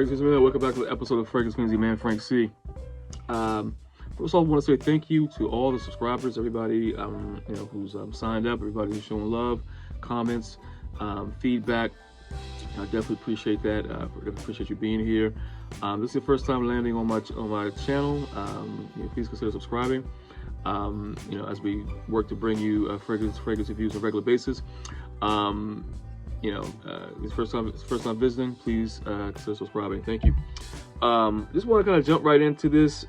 FragranceFiendz, man. Welcome back to the episode of FragranceFiendz, man, Frank C. First off, I want to say thank you to all the subscribers, everybody, who's signed up, everybody who's showing love, comments, feedback. I definitely appreciate that. Definitely appreciate you being here. This is your first time landing on my channel. Please consider subscribing. As we work to bring you fragrance reviews on a regular basis. It's first time visiting, please consider subscribing. Thank you. Just want to kind of jump right into this.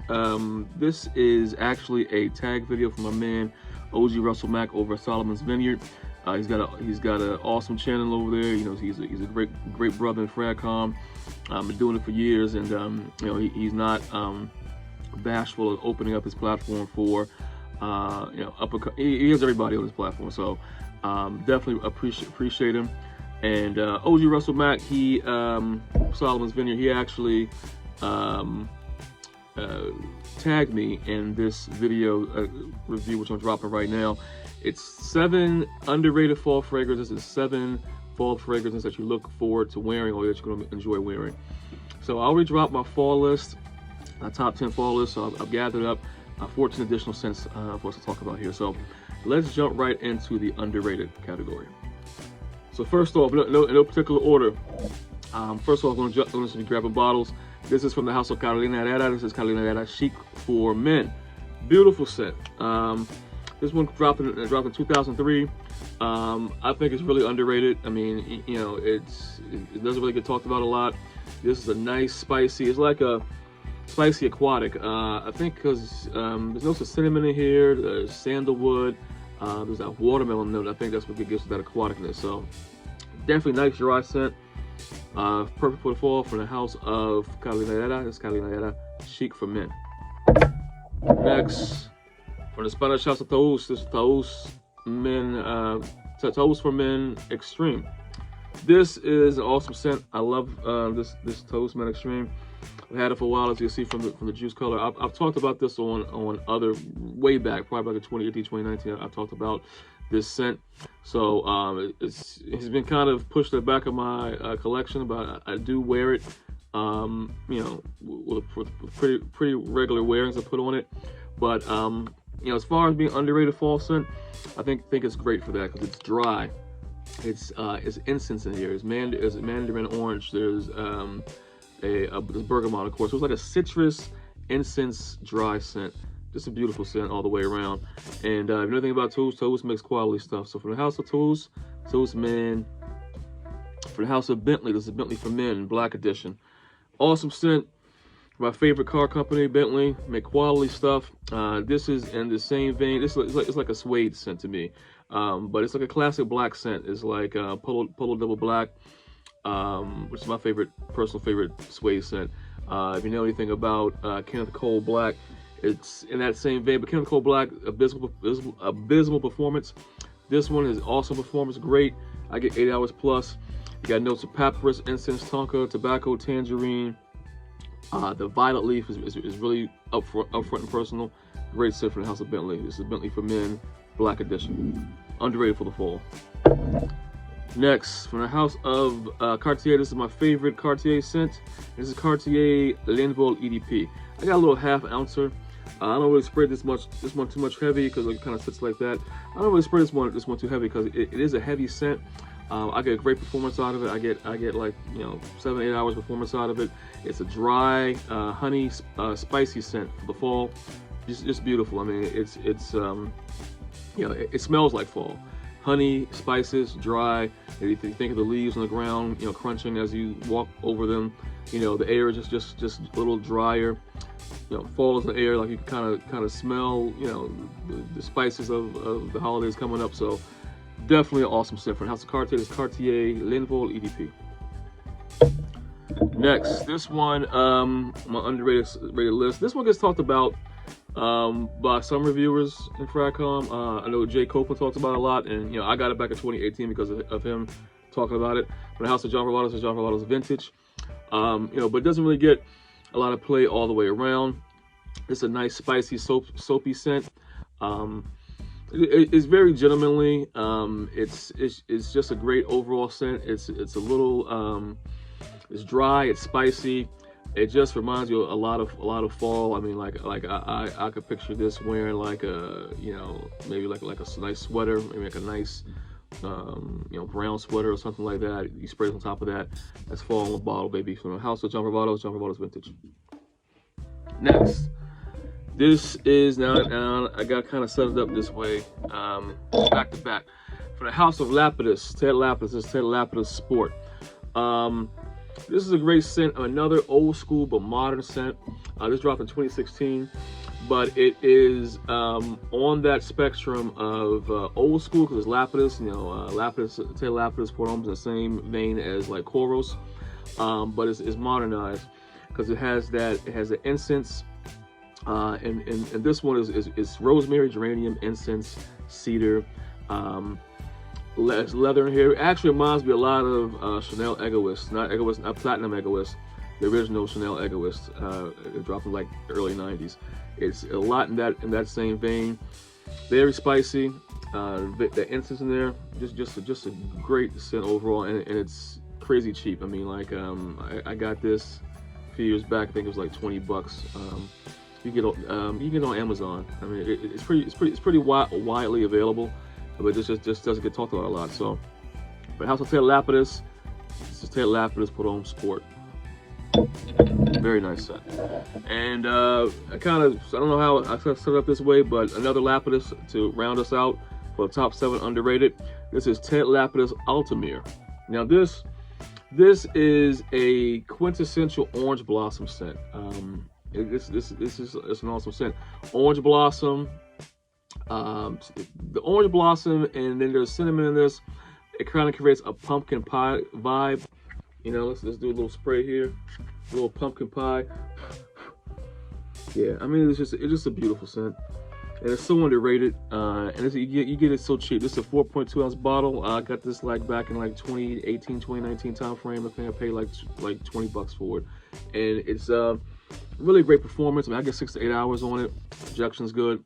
This is actually a tag video from my man OG Russell Mack over at Solomon's Vineyard. He's got an awesome channel over there. He's a great brother in FragCom. Been doing it for years, and he's not bashful of opening up his platform for he has everybody on his platform. So definitely appreciate him. And OG Russell Mack, he Solomon's Vineyard, he actually tagged me in this video review, which I'm dropping right now. It's 7 underrated fall fragrances and 7 fall fragrances that you look forward to wearing or that you're going to enjoy wearing. So I already dropped my fall list, top 10 fall list. So I've gathered up 14 additional scents for us to talk about here. So let's jump right into the underrated category. So first off, in no particular order, first off, I'm going to be grabbing bottles. This is from the house of Carolina Herrera. This is Carolina Herrera Chic for Men. Beautiful scent. This one dropped in 2003. I think it's really underrated. I mean, it doesn't really get talked about a lot. This is a nice spicy. It's like a spicy aquatic. I think because there's no cinnamon in here. There's sandalwood. There's that watermelon note. I think that's what gives it that aquaticness. So definitely nice dry scent. Perfect for the fall from the house of Carolina Herrera. It's Carolina Herrera Chic for Men. Next, from the Spanish house of Taus, this is Taus for Men Extreme. This is an awesome scent. I love this Taus Men Extreme. I've had it for a while, as you see from the juice color. I've talked about this on other way back, probably like in 2018, 2019. I've talked about this scent. So it's been kind of pushed to the back of my collection, but I do wear it. With pretty regular wearings I put on it. But as far as being underrated fall scent, I think it's great for that because it's dry. It's incense in here. There's mandarin orange. There's bergamot, of course. So it's like a citrus incense dry scent. Just a beautiful scent all the way around. And if you know anything about Taus makes quality stuff. So from the house of Taus Men. For the house of Bentley, this is Bentley for Men, Black Edition. Awesome scent. My favorite car company, Bentley, make quality stuff. This is in the same vein. It's like a suede scent to me, but it's like a classic black scent. It's like Polo Double Black, which is my personal favorite suede scent. If you know anything about Kenneth Cole Black, it's in that same vein. But Kenneth Cole Black, abysmal performance. This one is awesome performance, great. I get 8 hours plus. You got notes of papyrus, incense, tonka, tobacco, tangerine. The violet leaf is really upfront and personal. Great scent for the house of Bentley. This is Bentley for Men, Black Edition. Underrated for the fall. Next, from the house of Cartier, this is my favorite Cartier scent. This is Cartier Linvol EDP. I got a little half ouncer. I don't really spray this one too much heavy because it kind of sits like that. I don't really spray this one too heavy because it is a heavy scent. I get a great performance out of it. I get like 7-8 hours performance out of it. It's a dry, honey, spicy scent for the fall. Just beautiful. I mean, it smells like fall. Honey, spices, dry. If you think of the leaves on the ground, crunching as you walk over them, the air is just a little drier. Fall is in the air, like you can kind of smell, the spices of the holidays coming up. So definitely an awesome scent for the house of Cartier. This Cartier Linvol EDP. Next, this one, my underrated list. This one gets talked about by some reviewers in FragCom. I know Jay Copeland talks about it a lot, and I got it back in 2018 because of him talking about it. From the house of John Farvados is John Farvados Vintage. But it doesn't really get a lot of play all the way around. It's a nice, spicy, soapy scent. It's very gentlemanly. It's just a great overall scent. It's a little It's dry, it's spicy. It just reminds you a lot of fall. I mean, like I could picture this wearing like a, you know, maybe like a nice sweater, maybe like a nice you know, brown sweater or something like that. You spray it on top of that. That's fall in the bottle, baby. From the House of Jumper Bottles Vintage. Next, this is now I got kind of set it up this way, back to back. For the House of Lapidus, Ted Lapidus, this is Ted Lapidus Sport. This is a great scent, another old school but modern scent. This dropped in 2016, but it is on that spectrum of old school because it's Lapidus. You know, Lapidus, Ted Lapidus Port Homes in the same vein as like Koros, but it's modernized because it has the incense, and this one is rosemary, geranium, incense, cedar. Leather in here. It actually reminds me a lot of Chanel Egoist, not Platinum Egoist, the original Chanel Egoist. It dropped in like the early 90s. It's a lot in that same vein. Very spicy. The incense in there, just a great scent overall, and it's crazy cheap. I mean, like I got this a few years back. I think it was like $20. You get it on Amazon. I mean, it's pretty widely available. But this just doesn't get talked about a lot. So, but House of Ted Lapidus, this is Ted Lapidus Put On Sport. Very nice set. And I don't know how I set it up this way, but another Lapidus to round us out for the top 7 underrated. This is Ted Lapidus Altamir. Now this is a quintessential orange blossom scent. This is an awesome scent. Orange blossom. The orange blossom, and then there's cinnamon in this. It kind of creates a pumpkin pie vibe. You know, let's do a little spray here, a little pumpkin pie. Yeah, I mean, it's just a beautiful scent, and it's so underrated. And you get it so cheap. This is a 4.2 ounce bottle. I got this like back in like 2018, 2019 time frame. I think I paid like $20 for it, and it's really great performance. I mean, I get 6 to 8 hours on it. Projection's good.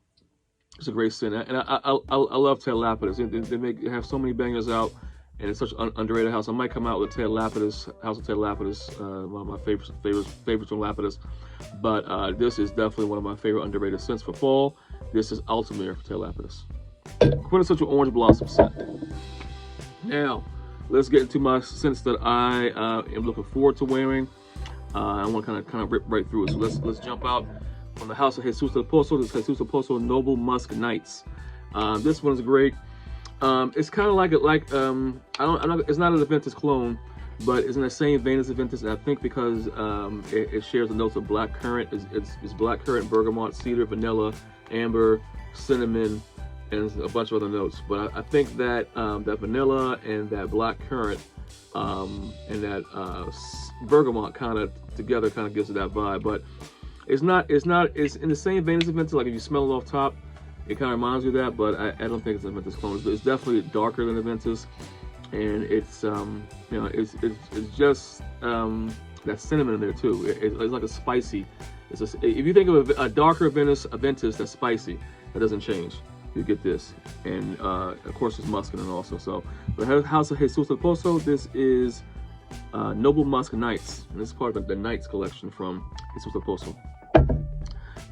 It's a great scent, and I love Ted Lapidus. They have so many bangers out, and it's such an underrated house. I might come out with Ted Lapidus, House of Ted Lapidus, one of my favorites from Lapidus. But this is definitely one of my favorite underrated scents for fall. This is Altamir for Ted Lapidus. Quintessential orange blossom scent. Now, let's get into my scents that I am looking forward to wearing. I want to kind of rip right through it. So let's jump out. On the House of Jesus del Pozo, this is Jesus del Pozo Noble Musk Nights. This one is great. It's kind of like it's not an Aventus clone, but it's in the same vein as Aventus, and I think because it shares the notes of black currant. It's black currant, bergamot, cedar, vanilla, amber, cinnamon, and a bunch of other notes. But I think that that vanilla and that black currant and that bergamot kind of together kind of gives it that vibe. But it's in the same vein as Aventus. Like if you smell it off top, it kind of reminds you of that, but I don't think it's an Aventus clone. It's definitely darker than Aventus, and it's you know, it's just that cinnamon in there too. It's like a spicy. If you think of a darker Aventus that's spicy, that doesn't change. You get this, and of course it's musk in it also. So, the House of Jesus del Pozo, this is Noble Musk Nights, and this is part of the Nights collection from Jesus del Pozo.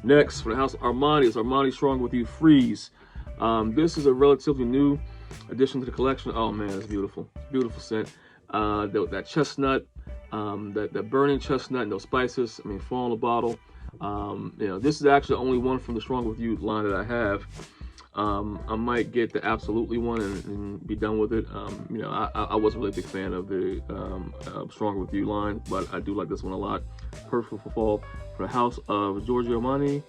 Next, for the House of Armani, it's Armani Strong with You Freeze. This is a relatively new addition to the collection. Oh man, it's beautiful. Beautiful scent. That chestnut, that burning chestnut and those spices. I mean, fall in the bottle. You know, this is actually the only one from the Strong with You line that I have. I might get the Absolutely one and be done with it. You know, I wasn't really a big fan of the Stronger With You line, but I do like this one a lot. Perfect for fall. For the House of Giorgio Armani,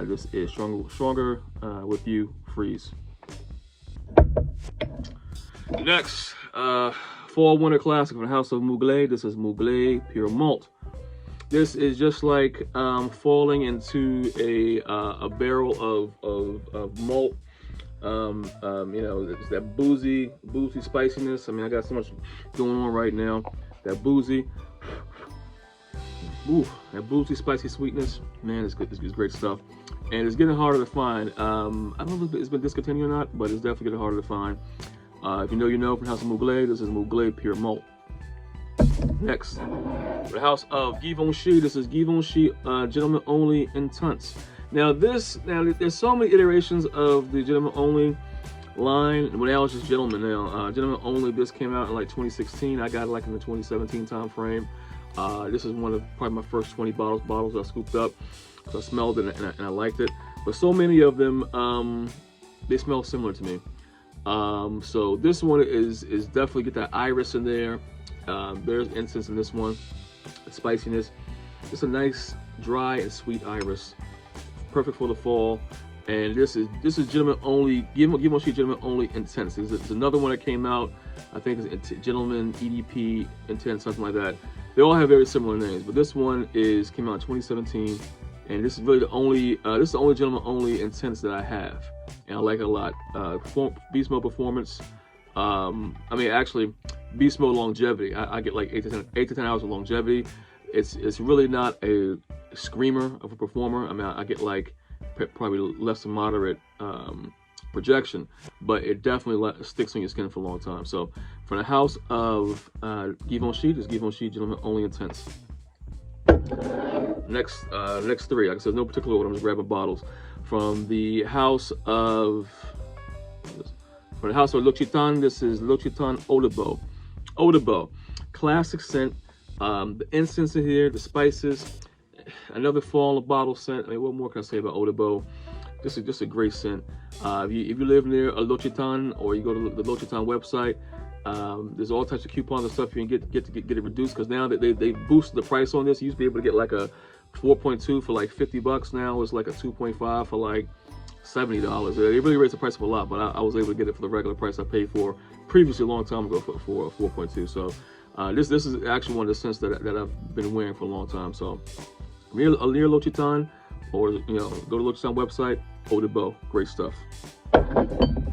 this is Stronger With You Freeze. Next, fall winter classic from the House of Mugler. This is Mugler Pure Malt. This is just like falling into a barrel of malt. You know, it's that boozy spiciness. I mean, I got so much going on right now. That boozy, that boozy spicy sweetness. Man, it's good. It's great stuff, and it's getting harder to find. I don't know if it's been discontinued or not, but it's definitely getting harder to find. If you know, you know. From House of Mugler, this is Mugler Pure Malt. Next, for the house of Givenchy, this is Givenchy Gentleman Only Intense. Now there's so many iterations of the Gentleman Only line. Well, now it's just Gentleman now. Gentleman Only, this came out in like 2016. I got it like in the 2017 time frame. This is one of probably my first 20 bottles I scooped up. So I smelled it and I liked it. But so many of them, they smell similar to me. So this one is definitely get that iris in there. There's incense in this one, spiciness. It's a nice dry and sweet iris, perfect for the fall. And this is Gentleman Only, Givenchy Gentleman Only Intense. There's another one that came out, I think it's Gentleman EDP Intense, something like that. They all have very similar names, but this one came out in 2017, and this is really the only Gentleman Only Intense that I have, and I like it a lot. Beast Mode Performance. I mean, actually, Beast Mode Longevity. I get like 8 to 10 hours of longevity. It's really not a screamer of a performer. I mean, I get like probably less than moderate projection, but it definitely sticks on your skin for a long time. So for the house of Givenchy, this Givenchy Gentleman Only Intense. Next three, like I said, no particular order, I'm just grabbing bottles. From the house of L'Occitane, this is L'Occitane Odobo. Odobo, classic scent. The incense in here, the spices, another fall in the bottle scent. I mean, what more can I say about Odobo? This is just a great scent. If you live near a L'Occitane or you go to the L'Occitane website, there's all types of coupons and stuff you can get it reduced, because now that they boosted the price on this. You used to be able to get like a 4.2 for like $50. Now it's like a 2.5 for like $70. They really raised the price up a lot, but I was able to get it for the regular price I paid for previously a long time ago for 4.2. So this is actually one of the scents that I've been wearing for a long time. So near L'Occitane, or go to L'Occitane website, Odobo, great stuff.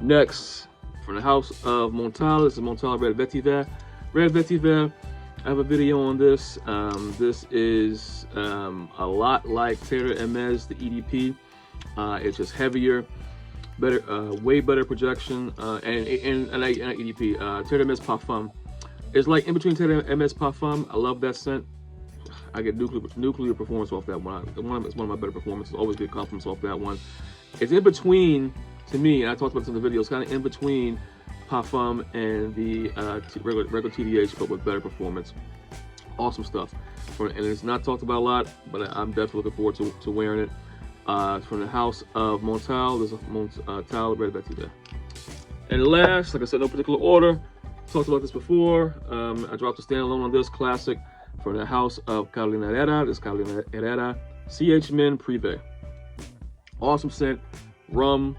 Next, from the house of Montal, this is Montal Red Vetiver. Red Vetiver, I have a video on this. This is a lot like Terra Hermes, the EDP. It's just heavier, better, way better projection, and EDP. Terra Hermes Parfum. It's like in between Terra Hermes Parfum. I love that scent. I get nuclear performance off that one. It's one of my better performances. Always get compliments off that one. It's in between, to me, and I talked about this in the video, it's kind of in between Parfum and the regular TDH, but with better performance. Awesome stuff. And it's not talked about a lot, but I'm definitely looking forward to wearing it. From the house of Montal, there's a Montal Red Vetiver. And last, like I said, no particular order. Talked about this before. I dropped a standalone on this classic. From the house of Carolina Herrera, this Carolina Herrera CH Men Privé. Awesome scent, rum,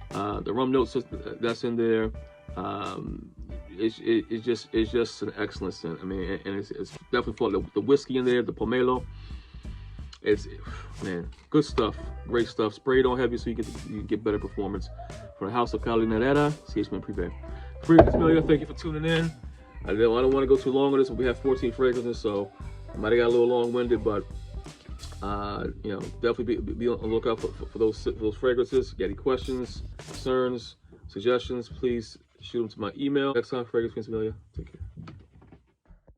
the rum notes that's in there. It's just an excellent scent. I mean, and it's definitely full of the whiskey in there, the pomelo. Man, good stuff, great stuff. Spray it on heavy so you can get better performance. From the house of Carolina Herrera, CH Men Privé. Fragrance, thank you for tuning in. I don't want to go too long on this, but we have 14 fragrances, so I might have got a little long-winded, but definitely be on the lookout for those fragrances. Get any questions, concerns, suggestions, please shoot them to my email. Next time, FragranceFiendz. Take care.